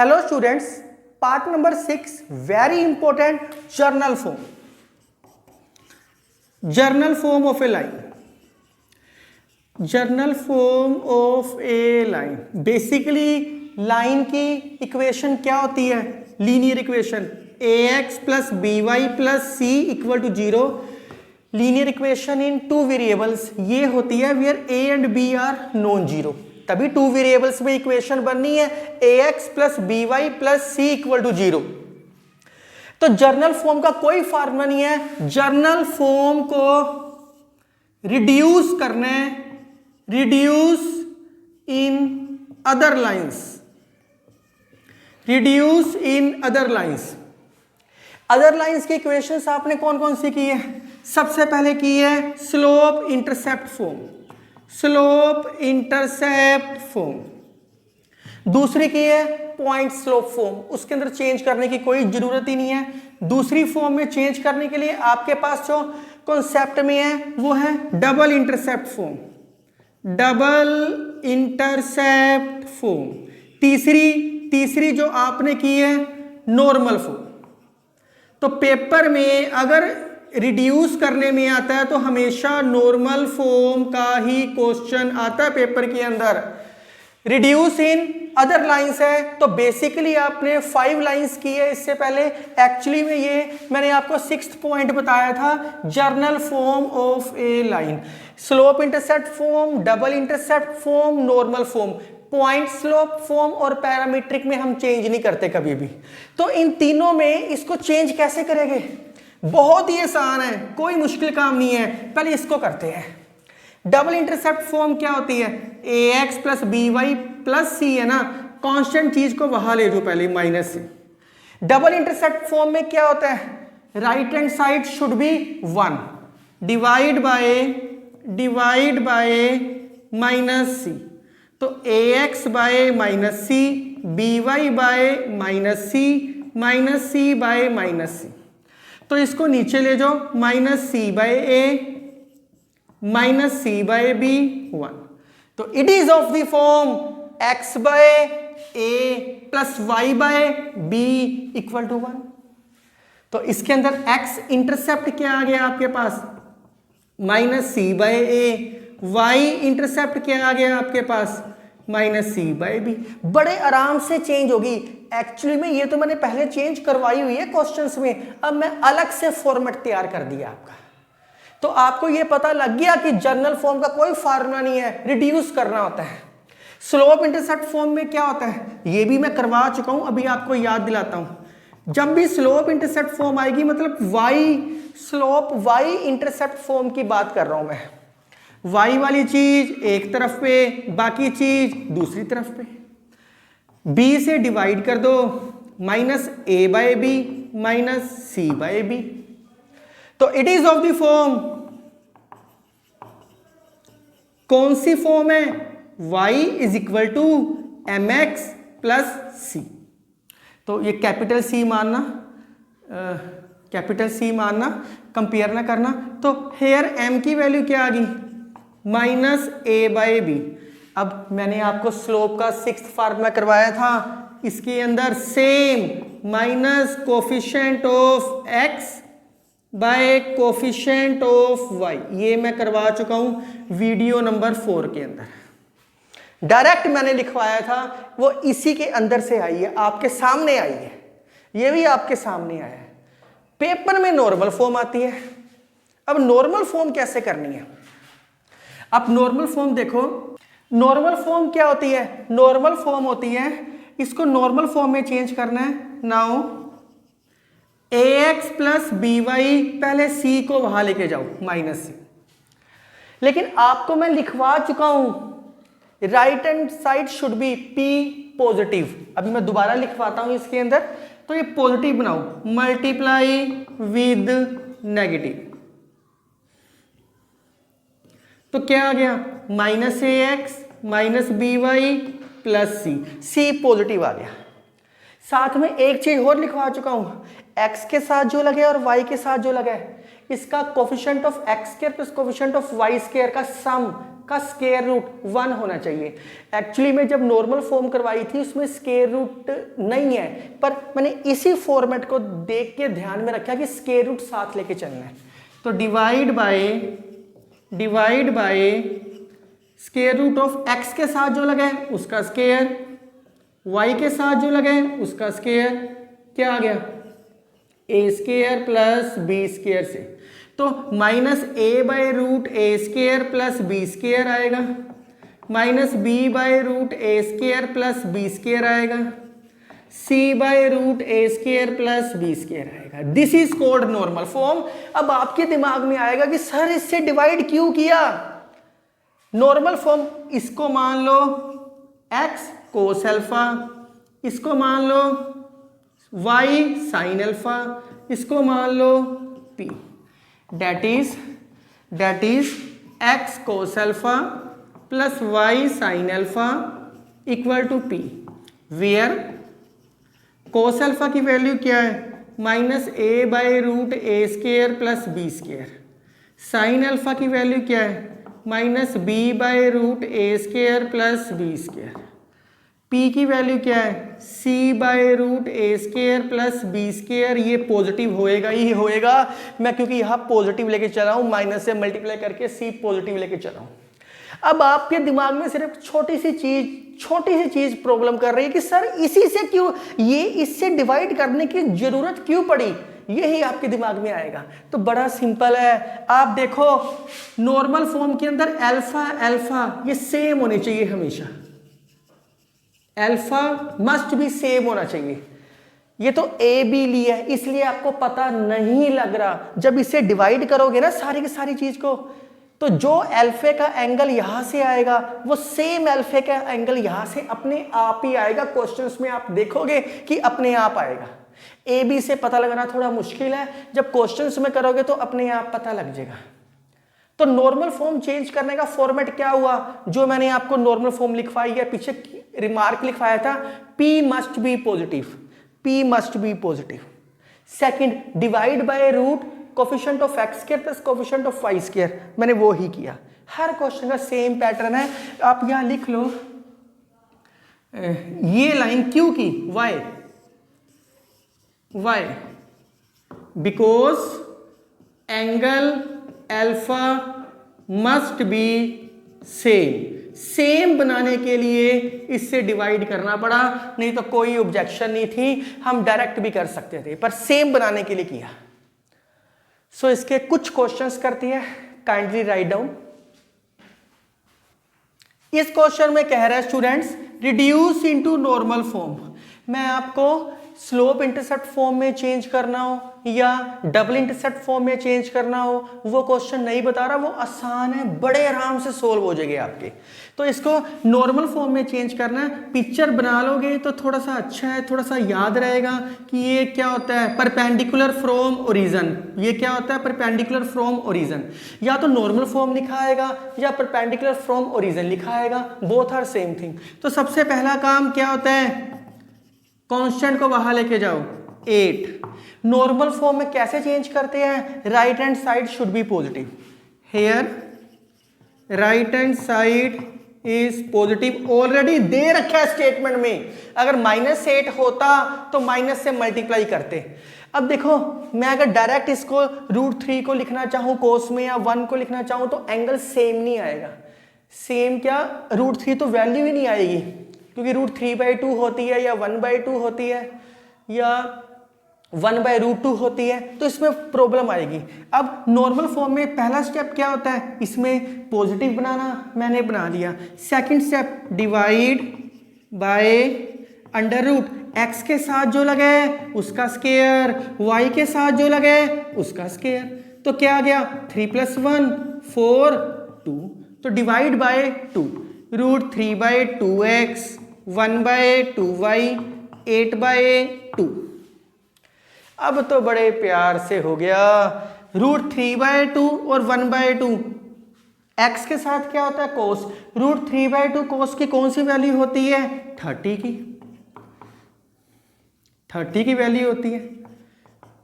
Hello students, part number 6 very important general form of a line. General form of a line, basically line की equation क्या होती है? Linear equation ax plus by plus c equal to 0। Linear equation in two variables ये होती है where a and b are non zero, तभी two variables में equation बननी है ax plus by plus c equal to 0। तो general form का कोई फार्मूला नहीं है। जर्नल फॉर्म को रिड्यूस करने, reduce in other lines, reduce in other lines. Other lines की इक्वेशंस आपने कौन कौन सी की है? सबसे पहले की है slope intercept form, slope intercept form. दूसरी की है पॉइंट स्लोप फॉर्म, उसके अंदर चेंज करने की कोई जरूरत ही नहीं है। दूसरी फॉर्म में चेंज करने के लिए आपके पास जो कॉन्सेप्ट में है वो है double intercept form, double intercept form. तीसरी जो आपने की है नॉर्मल फॉर्म। तो पेपर में अगर रिड्यूस करने में आता है तो हमेशा नॉर्मल फॉर्म का ही क्वेश्चन आता है पेपर के अंदर। रिड्यूस इन अदर लाइंस है तो बेसिकली आपने 5 लाइंस की है इससे पहले। एक्चुअली में ये मैंने आपको 6th पॉइंट बताया था, journal form of a line, slope intercept form, double intercept form, normal form. Point slope form और पैरामीट्रिक में हम चेंज नहीं करते कभी भी। तो इन तीनों में इसको चेंज कैसे करेंगे? बहुत ही आसान है, कोई मुश्किल काम नहीं है। पहले इसको करते हैं। डबल इंटरसेप्ट फॉर्म क्या होती है? ax plus by plus c है ना, कांस्टेंट चीज को वहां ले जाओ पहले माइनस से। डबल इंटरसेप्ट फॉर्म में क्या होता है? Right hand side should be 1 divide by minus c। तो ax by minus c, by by minus c, minus c by minus c। तो इसको नीचे ले जाओ, minus c by a minus c by b 1। तो it is of the form x by a plus y by b equal to 1। तो इसके अंदर x intercept क्या आ गया आपके पास? Minus c by a। y intercept क्या आ गया आपके पास? Minus c by b। बड़े आराम से चेंज होगी। एक्चुअली में ये तो मैंने पहले चेंज करवाई हुई है क्वेश्चंस में, अब मैं अलग से फॉर्मेट तैयार कर दिया आपका। तो आपको ये पता लग गया कि जर्नल फॉर्म का कोई फार्मूला नहीं है, रिड्यूस करना होता है। स्लोप इंटरसेप्ट फॉर्म में क्या होता है ये भी मैं करवा चुका हूं, अभी आपको याद दिलाता हूं। जब भी स्लोप इंटरसेप्ट फॉर्म आएगी, मतलब y इंटरसेप्ट फॉर्म की बात कर रहा हूं मैं। y वाली चीज एक तरफ पे, बाकी चीज दूसरी तरफ पे। b से डिवाइड कर दो, minus a by b minus c by b। तो it is of the form, कौन सी फॉर्म है? y is equal to mx plus c। तो ये कैपिटल C मानना, कंपेयर ना करना। तो हेयर m की वैल्यू क्या आ गई? Minus a by b। अब मैंने आपको स्लोप का 6th फार्मूला करवाया था, इसके अंदर same minus coefficient of x by coefficient of y, ये मैं करवा चुका हूं वीडियो नंबर 4 के अंदर। डायरेक्ट मैंने लिखवाया था, वो इसी के अंदर से आई है, आपके सामने आई है, ये भी आपके सामने आया है। पेपर में नॉर्मल फॉर्म आती है। अब नॉर्मल फॉर्म कैसे करनी है? अब नॉर्मल फॉर्म देखो, नॉर्मल फॉर्म क्या होती है? नॉर्मल फॉर्म होती है, इसको नॉर्मल फॉर्म में चेंज करना है। नाउ ax प्लस by, पहले c को वहां लेके जाओ माइनस c। लेकिन आपको मैं लिखवा चुका हूं right hand side should B p positive. अभी मैं दोबारा लिखवाता हूं इसके अंदर, तो ये पॉजिटिव बनाओ, मल्टीप्लाई विद नेगेटिव। तो क्या आ गया? Minus ax minus by plus c positive आ गया। साथ में एक चीज और लिखवा चुका हूं, x के साथ जो लगे और y के साथ जो लगे इसका coefficient of x square plus coefficient of y square का सम का स्क्वायर रूट 1 होना चाहिए। एक्चुअली में जब नॉर्मल फॉर्म करवाई थी उसमें स्क्वायर रूट नहीं है, पर मैंने इसी फॉर्मेट को देख के ध्यान में रखा कि स्क्वायर रूट साथ लेके चलना है। तो divide by square root of x के साथ जो लगा है उसका स्क्वायर, वाई के साथ जो लगा है उसका स्क्वायर, क्या आ गया a square plus b square से, तो minus a by root a square plus b square आएगा, minus b by root a square plus b square आएगा, c by root a square plus b square आएगा। This is called normal form. अब आपके दिमाग में आएगा कि sir इससे डिवाइड क्यों किया? नॉर्मल फॉर्म इसको मान लो x कोस अल्फा, इसको मान लो y साइन अल्फा, इसको मान लो p, that is x cos alpha plus y sin alpha equal to p, where cos alpha की वैल्यू क्या है minus a by root a square plus b square, sine alpha की value क्या है minus b by root a square plus b square, p की value क्या है c by root a square plus b square. ये positive होएगा ही होएगा, मैं क्योंकि यहाँ पॉजिटिव लेके चला हूँ, माइनस से मल्टीप्लाई करके सी पॉजिटिव लेके चला हूँ। अब आपके दिमाग में सिर्फ छोटी सी चीज प्रॉब्लम कर रही है कि सर इसी से क्यों, ये इससे डिवाइड करने की जरूरत क्यों पड़ी, यही आपके दिमाग में आएगा। तो बड़ा सिंपल है, आप देखो नॉर्मल फॉर्म के अंदर अल्फा अल्फा ये सेम होने चाहिए हमेशा, अल्फा मस्ट बी सेम होना चाहिए। ये तो ए बी लिया है इसलिए आपको पता नहीं लग रहा, जब इसे डिवाइड करोगे ना सारी की सारी चीज को, तो जो अल्फे का एंगल यहां से आएगा वो सेम अल्फे का एंगल यहां से अपने आप ही आएगा। क्वेश्चंस में आप देखोगे कि अपने आप आएगा। ए बी से पता लगाना थोड़ा मुश्किल है, जब क्वेश्चंस में करोगे तो अपने आप पता लग जाएगा। तो नॉर्मल फॉर्म चेंज करने का फॉर्मेट क्या हुआ, जो मैंने आपको नॉर्मल फॉर्म लिखवाई है, पीछे रिमार्क लिखवाया था, P must be positive, P must be positive. Second, divide by root coefficient of x square plus coefficient of y square, मैंने वो ही किया। हर क्वेश्चन का सेम पैटर्न है, आप यहां लिख लो ये लाइन क्यों की, why because angle alpha must be same बनाने के लिए इससे डिवाइड करना पड़ा, नहीं तो कोई ऑब्जेक्शन नहीं थी, हम डायरेक्ट भी कर सकते थे, पर सेम बनाने के लिए किया। सो इसके कुछ क्वेश्चंस करती है, काइंडली राइट डाउन। इस क्वेश्चन में कह रहा है students reduce into normal form, मैं आपको स्लोप इंटरसेप्ट फॉर्म में चेंज करना हो या डबल इंटरसेप्ट फॉर्म में चेंज करना हो, वो क्वेश्चन नहीं बता रहा, वो आसान है, बड़े आराम से सोल्व हो जाएंगे आपके। तो इसको नॉर्मल फॉर्म में चेंज करना है, पिक्चर बना लोगे तो थोड़ा सा अच्छा है, थोड़ा सा याद रहेगा कि ये क्या होता है परपेंडिकुलर फ्रॉम ओरिजिन, ये क्या होता है परपेंडिकुलर फ्रॉम ओरिजिन, या तो नॉर्मल फॉर्म लिखा आएगा या परपेंडिकुलर फ्रॉम ओरिजिन लिखा आएगा, बोथ आर सेम थिंग। तो सबसे पहला काम क्या होता है, कांस्टेंट को बाहर लेके जाओ 8। नॉर्मल फॉर्म में कैसे चेंज करते हैं, right hand side should be positive, here right hand side is positive, already दे रखा है स्टेटमेंट में, अगर -8 होता तो माइनस से मल्टीप्लाई करते। अब देखो मैं अगर डायरेक्ट इसको √3 को लिखना चाहूं कोस में या 1 को लिखना चाहूं तो एंगल सेम नहीं आएगा, सेम क्या √3 तो वैल्यू ही नहीं आएगी, क्योंकि √3/2 होती है या 1/2 होती है या 1/√2 होती है, तो इसमें प्रॉब्लम आएगी। अब नॉर्मल फॉर्म में पहला स्टेप क्या होता है, इसमें पॉजिटिव बनाना, मैंने बना लिया। Second step divide by under root, x के साथ जो लगे उसका स्क्वायर, वाई के साथ जो लगे उसका स्क्वायर, तो क्या आ गया 3 + 1 4 2, तो डिवाइड बाय 2, √3/2x 1/2y 8/2। अब तो बड़े प्यार से हो गया, √3/2 और 1/2, x के साथ क्या होता है कोस, √3/2 कोस की कौन सी वैल्यू होती है 30 की वैल्यू होती है,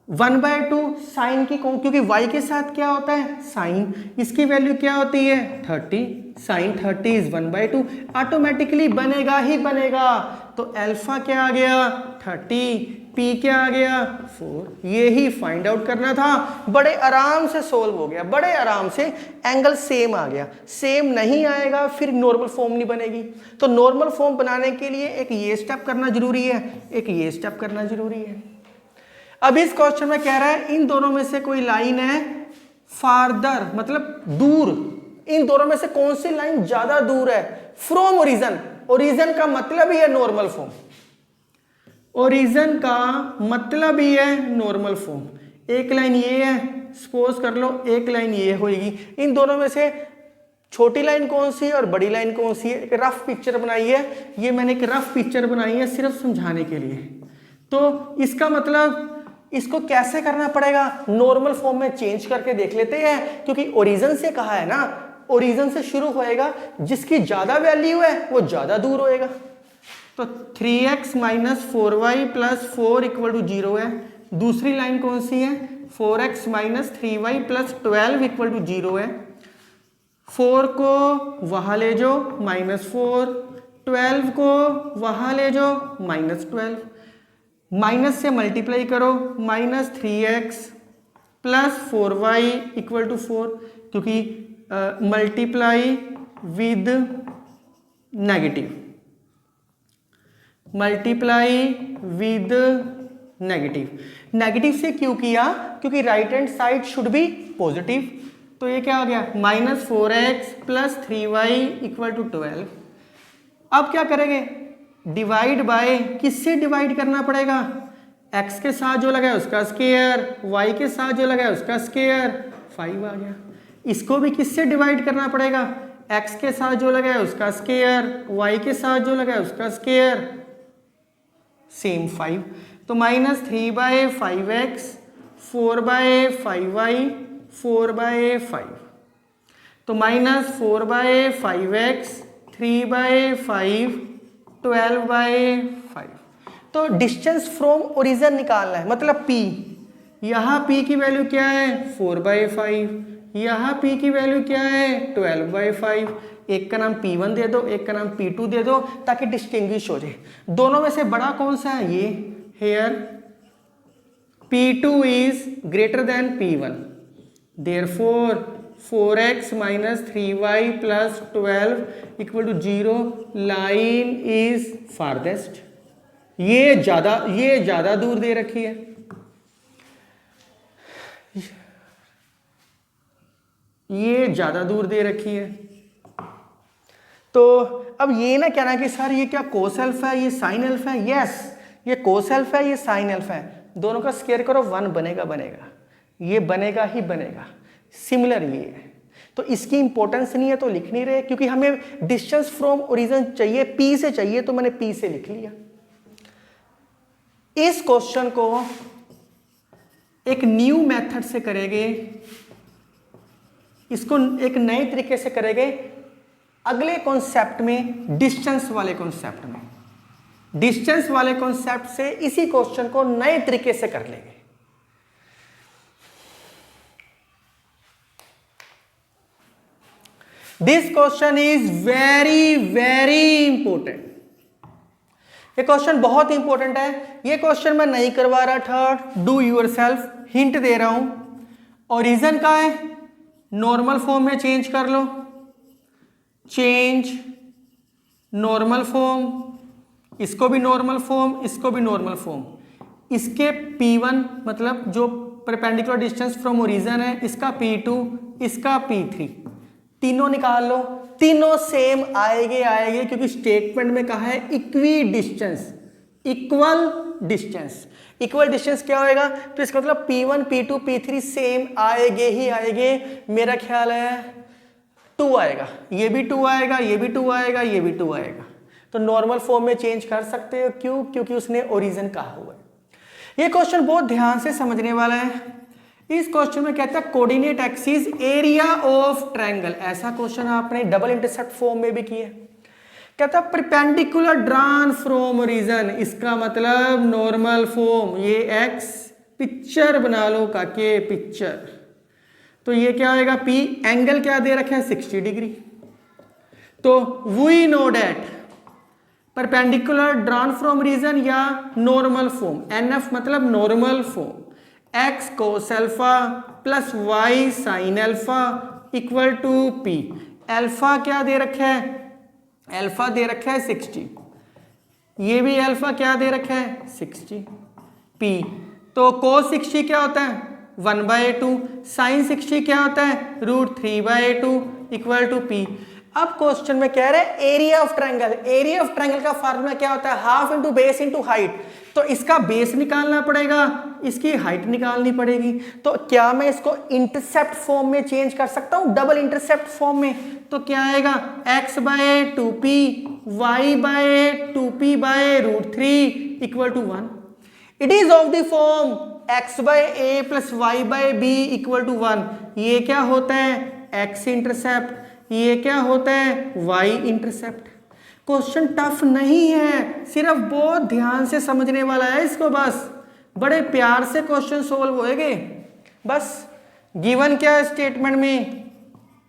1/2 साइन की क्योंकि y के साथ क्या होता है साइन, इसकी वैल्यू क्या होती है 30, साइन 30 इज 1/2, ऑटोमेटिकली बनेगा ही बनेगा। तो अल्फा क्या आ गया 30, पी क्या आ गया 4। ये ही फाइंड आउट करना था, बड़े आराम से सोल्व हो गया, बड़े आराम से। एंगल सेम आ गया, सेम नहीं आएगा फिर नॉर्मल फॉर्म नहीं बनेगी। तो नॉर्मल फॉर्म बनाने के लिए एक ये स्टेप करना जरूरी है, एक ये स्टेप करना जरूरी है। अब इस क्वेश्चन में कह रहा है इन दोनों में से कोई लाइन है फार्दर, मतलब दूर, इन दोनों में से कौन सी लाइन ज्यादा दूर है फ्रॉम ओरिजिन। ओरिजिन का मतलब ही है नॉर्मल फॉर्म, ओरिजिन का मतलब ही है नॉर्मल फॉर्म। एक लाइन ये है, सपोज कर लो एक लाइन ये होगी, इन दोनों में से छोटी लाइन कौन सी है और बड़ी लाइन कौन सी है। एक रफ पिक्चर बनाई है, ये मैंने एक रफ पिक्चर बनाई है सिर्फ समझाने के लिए। तो इसका मतलब इसको कैसे करना पड़ेगा, नॉर्मल फॉर्म में चेंज करके देख लेते हैं, क्योंकि ओरिजिन से कहा है ना, ओरिजिन से शुरू होएगा, जिसकी ज्यादा वैल्यू है वो ज्यादा दूर होएगा। तो 3x minus 4y plus 4 equal to 0 है। दूसरी लाइन कौन सी है 4x minus 3y plus 12 equal to 0 है। 4 को वहां ले जाओ -4, 12 को वहां ले जाओ -12, माइनस से मल्टीप्लाई करो -3x plus 4y equal to 4, क्योंकि multiply with negative, multiply with negative. Negative से क्यों किया, क्योंकि right hand side should be positive. तो ये क्या हो गया -4x plus 3y equal to 12। अब क्या करेंगे, डिवाइड बाय, किससे डिवाइड करना पड़ेगा, x के साथ जो लगा है उसका स्क्वायर, y के साथ जो लगा है उसका स्क्वायर, 5 आ गया। इसको भी किससे डिवाइड करना पड़ेगा, x के साथ जो लगा है उसका स्क्वायर, y के साथ जो लगा है उसका स्क्वायर, सेम 5। तो -3/5x, 4/5y, 4/5, तो -4/5x, 3/5, 12/5। तो डिस्टेंस फ्रॉम ओरिजिन निकालना है, मतलब p, यहाँ p की वैल्यू क्या है 4/5, यहाँ p की वैल्यू क्या है 12/5। एक का नाम P1 दे दो, एक का नाम P2 दे दो, ताकि डिस्टिंग्विश हो जाए। दोनों में से बड़ा कौन सा है, ये here P2 is greater than P1, therefore 4x minus 3y plus 12 equal to 0, line is farthest. ये ज्यादा दूर दे रखी है, ये ज्यादा दूर दे रखी है। तो अब ये ना कहना कि सर ये क्या कोस अल्फा है, ये साइन अल्फा है। यस, ये कोस अल्फा है, ये साइन अल्फा है, दोनों का स्क्वायर करो 1 बनेगा, ये बनेगा ही बनेगा। सिमिलर ये है, तो इसकी इंपॉर्टेंस नहीं है तो लिख नहीं रहे, क्योंकि हमें डिस्टेंस फ्रॉम ओरिजिन चाहिए, P से चाहिए, तो मैंने P से लिख लिया। इस क्वेश्चन को एक न्यू मेथड से करेंगे, इसको एक नए तरीके से करेंगे अगले कॉन्सेप्ट में, डिस्टेंस वाले कॉन्सेप्ट में। डिस्टेंस वाले कॉन्सेप्ट से इसी क्वेश्चन को नए तरीके से कर लेंगे। This question is very very important. ये क्वेश्चन बहुत इंपॉर्टेंट है। ये क्वेश्चन मैं नहीं करवा रहा था, डू योरसेल्फ, हिंट दे रहा हूं। ओरिजिन का है, नॉर्मल फॉर्म में चेंज कर लो, चेंज नॉर्मल फॉर्म, इसको भी नॉर्मल फॉर्म, इसको भी नॉर्मल फॉर्म। इसके P1 मतलब जो परपेंडिकुलर डिस्टेंस फ्रॉम ओरिजिन है, इसका P2, इसका P3, तीनों निकाल लो। तीनों सेम आएंगे, क्योंकि स्टेटमेंट में कहा है equi distance, equal distance. Equal distance क्या होएगा, तो इसका मतलब P1, P2, P3 सेम आएंगे ही आएंगे। मेरा ख्याल है 2 आएगा, ये भी 2 आएगा, ये भी 2 आएगा, ये भी 2 आएगा। तो नॉर्मल फॉर्म में चेंज कर सकते हो, क्यों, क्योंकि उसने ओरिजिन कहा हुआ है। ये क्वेश्चन बहुत ध्यान से समझने वाला है। इस क्वेश्चन में कहता है coordinate axis area of triangle. ऐसा क्वेश्चन आपने डबल इंटरसेप्ट फॉर्म में भी किया। कहता है परपेंडिकुलर ड्रॉन फ्रॉम ओरिजिन, इसका मतलब नॉर्मल फॉर्म, ये x पिक्चर बना लो काके, पिक्चर। तो ये क्या होएगा, P एंगल क्या दे रखा है 60 डिग्री। तो we know that perpendicular drawn from region या नॉर्मल फॉर्म, NF मतलब normal form, x cos alpha plus y sin alpha equal to P। Alpha क्या दे रखा है, अल्फा दे रखा है 60, ये भी अल्फा क्या दे रखा है 60 P। तो cos 60 क्या होता है 1/2, sin 60 क्या होता है √3/2 इक्वल टू P। अब क्वेश्चन में कह रहे हैं area of triangle, area of triangle का फार्मूला क्या होता है, half into base into height. तो इसका बेस निकालना पड़ेगा, इसकी हाइट निकालनी पड़ेगी। तो क्या मैं इसको इंटरसेप्ट फॉर्म में चेंज कर सकता हूं, डबल इंटरसेप्ट फॉर्म में? तो क्या आएगा x/2p y/2p/√3 equal to 1। It is of the form x/a plus y/b equal to 1। ये क्या होता है x इंटरसेप्ट, ये क्या होता है y इंटरसेप्ट। क्वेश्चन टफ नहीं है, सिर्फ बहुत ध्यान से समझने वाला है इसको, बस बड़े प्यार से क्वेश्चन सोल्व होएगे। बस गिवन क्या है स्टेटमेंट में,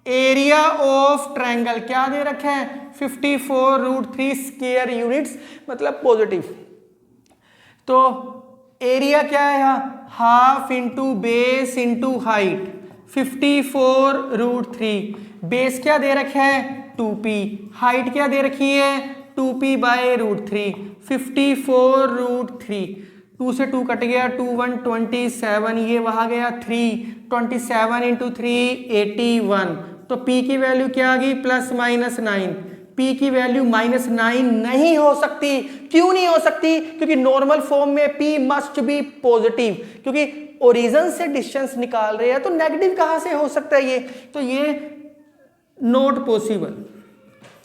एरिया ऑफ ट्रायंगल क्या दे रखा है 54√3 स्क्वायर यूनिट्स मतलब पॉजिटिव। तो एरिया क्या है यहाँ half into base into height, 54√3। Base क्या दे रखा है 2p, हाइट क्या दे रखी है 2p/√3, 54√3। 2 से 2 कट गया, 2 1 27, ये वहां गया 3, 27 इंटू 3 81। तो p की वैल्यू क्या आ गई +-9। p की वैल्यू -9 नहीं हो सकती। क्यों नहीं हो सकती? क्योंकि नॉर्मल फॉर्म में p मस्ट बी पॉजिटिव, क्योंकि ओरिजिन से डिस्टेंस निकाल रहे हैं तो नेगेटिव कहां से हो सकता है ये? तो ये not possible,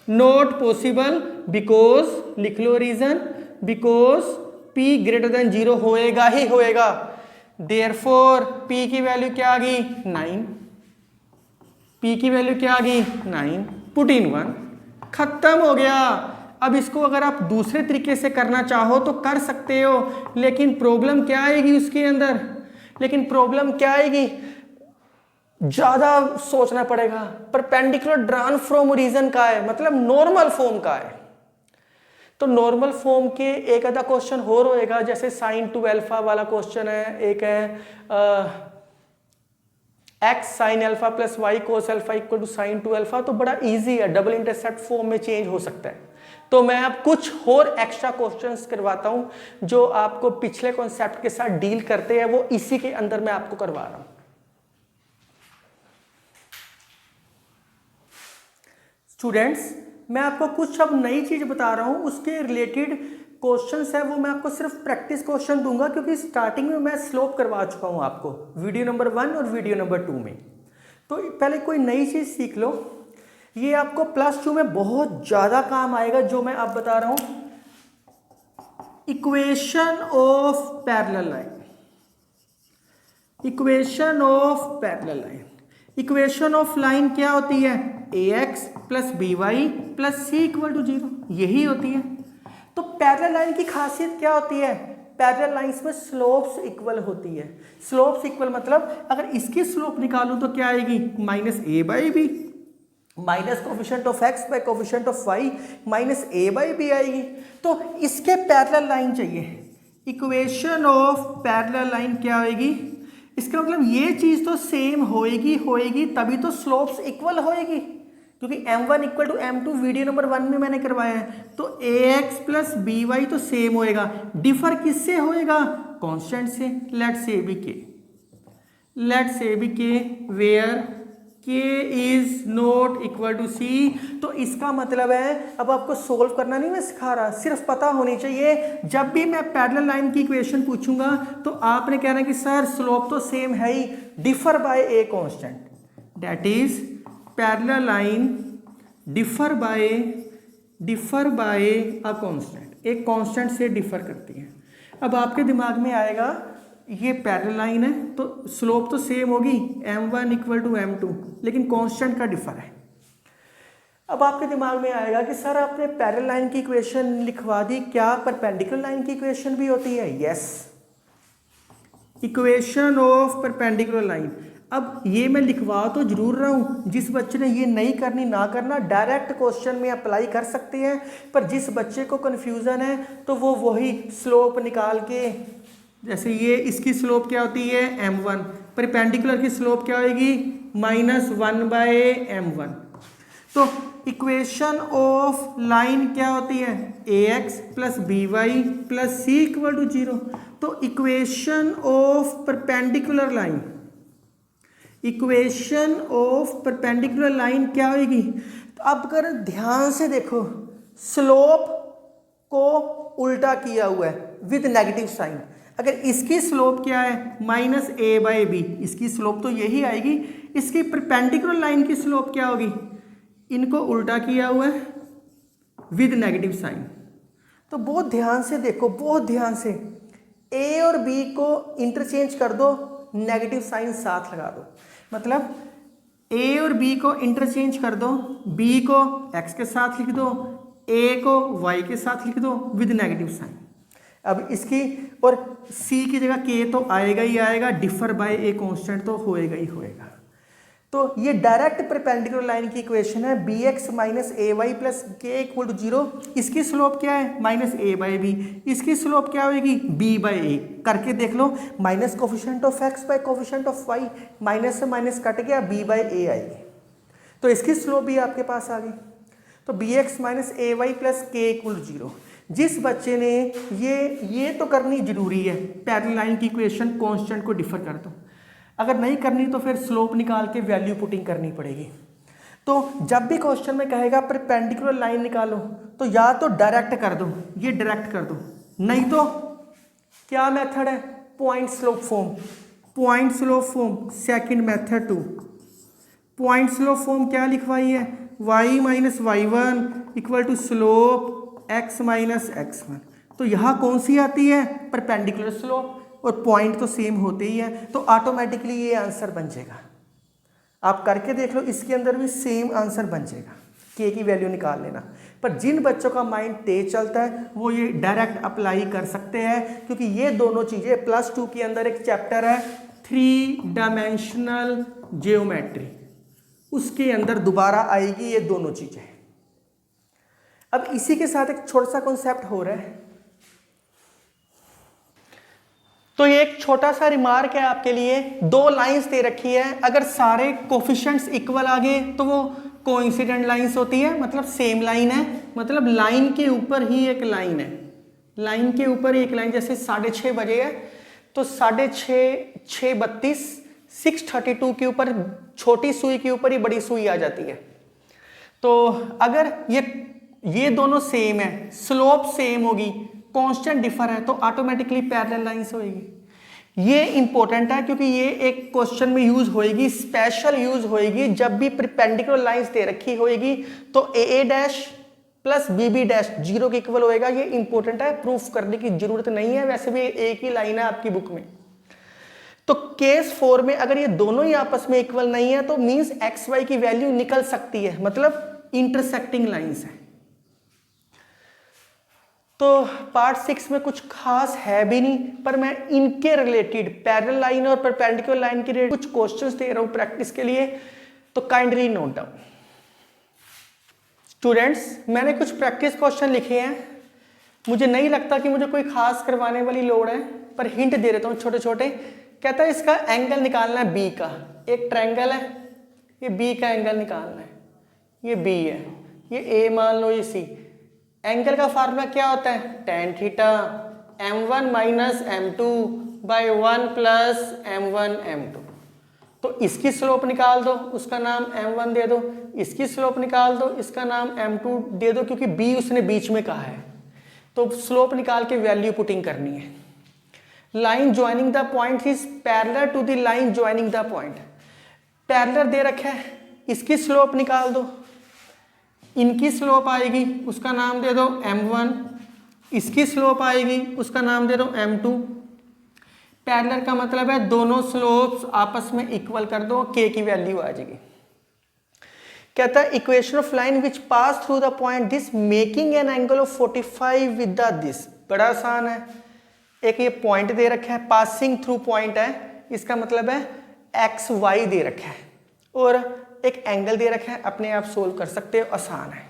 not possible because, लिख लो reason, because p greater than 0 होएगा ही होएगा। देयरफॉर p की वैल्यू क्या आ गई 9, p की वैल्यू क्या आ गई 9, पुट इन 1, खत्म हो गया। अब इसको अगर आप दूसरे तरीके से करना चाहो तो कर सकते हो, लेकिन प्रॉब्लम क्या आएगी उसके अंदर, लेकिन प्रॉब्लम क्या आएगी, ज्यादा सोचना पड़ेगा। परपेंडिकुलर ड्रॉन फ्रॉम रीजन का है मतलब नॉर्मल फॉर्म का है। तो नॉर्मल फॉर्म के एक आधा क्वेश्चन और होएगा, जैसे sin 2 अल्फा वाला क्वेश्चन है, एक है x sin alpha plus y cos alpha equal to sin 2 alpha. तो बड़ा इजी है, डबल इंटरसेप्ट फॉर्म में चेंज हो सकता है। तो मैं अब कुछ और एक्स्ट्रा क्वेश्चंस करवाता हूं जो आपको पिछले कॉन्सेप्ट के साथ डील करते हैं, वो इसी के अंदर मैं आपको करवा रहा हूं। स्टूडेंट्स, मैं आपको कुछ अब नई चीज बता रहा हूं, उसके रिलेटेड क्वेश्चंस है वो मैं आपको सिर्फ प्रैक्टिस क्वेश्चन दूंगा, क्योंकि स्टार्टिंग में मैं स्लोप करवा चुका हूं आपको वीडियो नंबर 1 और वीडियो नंबर 2 में। तो पहले कोई नई चीज सीख लो, ये आपको +2 में बहुत ज्यादा काम आएगा जो मैं आप बता रहा हूं। Equation of parallel line, equation of parallel line, equation of line क्या होती है ax plus by plus c equal to 0, यही होती है। तो पैरेलल लाइन की खासियत क्या होती है, पैरेलल लाइंस में स्लोप्स इक्वल होती है। स्लोप्स इक्वल मतलब अगर इसकी स्लोप निकालूं तो क्या आएगी -a/b minus coefficient of x by coefficient of y -a/b आएगी। तो इसके पैरेलल लाइन चाहिए, इक्वेशन ऑफ पैरेलल लाइन क्या होएगी, इसका मतलब ये चीज तो सेम होएगी होएगी तभी तो स्लोप्स इक्वल होएगी, क्योंकि m1 equal to m2 video number 1 में मैंने करवाया है। तो ax प्लस by तो सेम होएगा, डिफर किससे होएगा कांस्टेंट से। लेट्स से बी के, let's say be k where k is not equal to c। तो इसका मतलब है, अब आपको सोल्व करना नहीं मैं सिखा रहा, सिर्फ पता होनी चाहिए। जब भी मैं पैरेलल लाइन की इक्वेशन पूछूंगा तो आपने कहना है कि सर स्लोप तो सेम है ही, differ by a constant, that is parallel line differ by a constant, एक कांस्टेंट से डिफर करती है। अब आपके दिमाग में आएगा ये पैरेलल लाइन है तो स्लोप तो सेम होगी m1 इक्वल टू m2, लेकिन कांस्टेंट का डिफर है। अब आपके दिमाग में आएगा कि सर आपने पैरेलल लाइन की इक्वेशन लिखवा दी, क्या परपेंडिकुलर लाइन की इक्वेशन भी होती है? Yes, equation of perpendicular line. अब ये मैं लिखवा तो जरूर रहा हूँ, जिस बच्चे ने ये नहीं करनी ना करना, डायरेक्ट क्वेश्चन में अप्लाई कर सकते हैं, पर जिस बच्चे को कन्फ्यूज़न है तो वो वही स्लोप निकाल के, जैसे ये इसकी स्लोप क्या होती है m1, परपेंडिकुलर की स्लोप क्या होगी -1/m1। तो इक्वेशन ऑफ लाइन क्या होती है ax plus by plus c equal to 0। तो equation of perpendicular line, equation of perpendicular line क्या होगी। तो अब अगर ध्यान से देखो, स्लोप को उल्टा किया हुआ है विद नेगेटिव साइन। अगर इसकी स्लोप क्या है -a/b, इसकी स्लोप तो यही आएगी। इसकी परपेंडिकुलर लाइन की स्लोप क्या होगी, इनको उल्टा किया हुआ है विद नेगेटिव साइन। तो बहुत ध्यान से देखो, बहुत ध्यान से, a और b को इंटरचेंज कर दो, नेगेटिव साइन साथ लगा दो। मतलब a और b को इंटरचेंज कर दो, b को x के साथ लिख दो, a को y के साथ लिख दो विद नेगेटिव साइन। अब इसकी और c की जगह k तो आएगा ही आएगा, डिफर बाय ए कांस्टेंट तो होएगा ही होएगा। तो ये डायरेक्ट परपेंडिकुलर लाइन की इक्वेशन है bx माइनस ay प्लस के इक्वल टू 0। इसकी स्लोप क्या है -a/b, इसकी स्लोप क्या होगी b/a। करके देख लो, minus coefficient of x by coefficient of y, minus से माइनस कट गया, b/a आएगी। तो इसकी स्लोप भी आपके पास आ गई। तो bx माइनस ay प्लस के इक्वल टू 0। जिस बच्चे ने ये तो करनी जरूरी है, पैरेलल लाइन की इक्वेशन कांस्टेंट को डिफर कर दो। अगर नहीं करनी तो फिर स्लोप निकाल के वैल्यू पुटिंग करनी पड़ेगी। तो जब भी क्वेश्चन में कहेगा परपेंडिकुलर लाइन निकालो, तो या तो डायरेक्ट कर दो, ये डायरेक्ट कर दो, नहीं तो क्या मेथड है point slope form. Point slope form second method 2। Point slope form क्या लिखवाई है y minus y1 equal to slope x minus x1। तो यहाँ कौन सी आती है परपेंडिकुलर स्लोप, और पॉइंट तो सेम होते ही है, तो ऑटोमेटिकली ये आंसर बन जाएगा। आप करके देख लो, इसके अंदर भी सेम आंसर बन जाएगा, के की वैल्यू निकाल लेना। पर जिन बच्चों का माइंड तेज चलता है वो ये डायरेक्ट अप्लाई कर सकते हैं, क्योंकि ये दोनों चीज़ें +2 के अंदर एक चैप्टर है 3 डायमेंशनल जियोमेट्री, उसके अंदर दोबारा आएगी ये दोनों चीज़ें। अब इसी के साथ एक छोटा सा कॉन्सेप्ट हो रहा है। तो ये एक छोटा सा रिमार्क है आपके लिए। 2 लाइंस दे रखी है, अगर सारे कोफिशिएंट्स इक्वल आ गए तो वो कोइंसिडेंट लाइंस होती है, मतलब सेम लाइन है, मतलब लाइन के ऊपर ही एक लाइन है, लाइन के ऊपर एक लाइन। जैसे 6:30 बजे है तो 6:30 6:32 6:32 के ऊपर छोटी सुई के ऊपर ही बड़ी सुई आ जाती है। तो अगर ये दोनों सेम है, स्लोप सेम होगी, कांस्टेंट डिफर है, तो ऑटोमेटिकली पैरेलल लाइंस होएगी। ये इंपॉर्टेंट है क्योंकि ये एक क्वेश्चन में यूज होएगी, स्पेशल यूज होएगी जब भी परपेंडिकुलर लाइंस दे रखी होएगी, तो a dash plus b dash 0 के इक्वल होएगा। ये इंपॉर्टेंट है, प्रूफ करने की जरूरत नहीं है, वैसे भी एक ही लाइन है आपकी बुक में। तो केस 4 में अगर ये दोनों ही आपस में इक्वल नहीं है तो मींस एक्स वाई की वैल्यू निकल सकती है, मतलब इंटरसेक्टिंग लाइंस है। तो पार्ट 6 में कुछ खास है भी नहीं, पर मैं इनके रिलेटेड पैरेलल लाइन और परपेंडिकुलर लाइन के रिलेटेड कुछ क्वेश्चंस दे रहा हूं प्रैक्टिस के लिए, तो काइंडली नोट डाउन। स्टूडेंट्स, मैंने कुछ प्रैक्टिस क्वेश्चन लिखे हैं, मुझे नहीं लगता कि मुझे कोई खास करवाने वाली लोड़ है, पर हिंट दे देता हूँ छोटे छोटे। कहता है इसका एंगल निकालना है बी का, एक ट्रायंगल है, ये बी का एंगल निकालना है, ये बी है, ये ए मान लो, ये सी। एंगल का फार्मूला क्या होता है tan theta m1 minus m2 by 1 plus m1 m2। तो इसकी स्लोप निकाल दो, उसका नाम m1 दे दो, इसकी स्लोप निकाल दो, इसका नाम m2 दे दो, क्योंकि b उसने बीच में कहा है। तो स्लोप निकाल के वैल्यू पुटिंग करनी है। Line joining the point is parallel to the line joining the point. Parallel दे रखा है, इसकी स्लोप निकाल दो, इनकी स्लोप आएगी, उसका नाम दे दो m1, इसकी स्लोप आएगी, उसका नाम दे दो m2। पैरेलल का मतलब है दोनों स्लोप्स आपस में इक्वल कर दो, k की वैल्यू आ जाएगी। कहता है equation of line which pass through the point this making an angle of 45 with the this. बड़ा आसान है, एक ये पॉइंट दे रखा है, पासिंग थ्रू पॉइंट है, इसका मतलब है एक्स वाई दे रखा है, और एक एंगल दे रखा है, अपने आप सोल्व कर सकते हो, आसान है।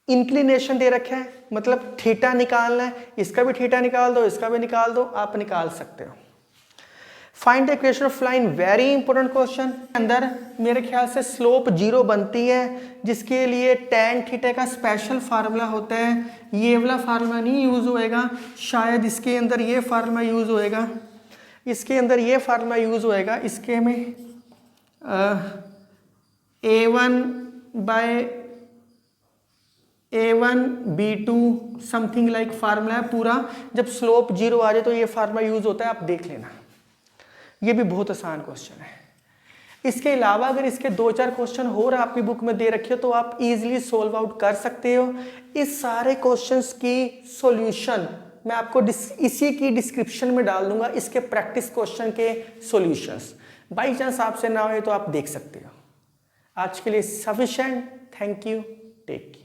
इंक्लिनेशन दे रखा है, मतलब थीटा निकालना है, इसका भी थीटा निकाल दो, इसका भी निकाल दो, आप निकाल सकते हो। Find the equation of line, very important question. अंदर मेरे ख्याल से स्लोप 0 बनती है, जिसके लिए tan थीटा का स्पेशल फार्मूला होता है, ये वाला फार्मूला नहीं यूज होएगा, शायद इसके अंदर ये फार्मूला यूज होएगा, इसके अंदर ये फार्मूला यूज होएगा, इसके में A1 B2 something like formula है पूरा। जब स्लोप 0 आ जाए तो ये फार्मूला यूज होता है, आप देख लेना। ये भी बहुत आसान क्वेश्चन है। इसके अलावा अगर इसके 2-4 क्वेश्चन और आपकी बुक में दे रखे हो तो आप इजीली सोल्व आउट कर सकते हो। इस सारे क्वेश्चंस की सॉल्यूशन मैं आपको इसी की डिस्क्रिप्शन में डाल दूंगा, इसके प्रैक्टिस क्वेश्चन के सॉल्यूशंस। बाई चांस आपसे ना हो तो आप देख सकते हो। आज के लिए sufficient. Thank you, take care.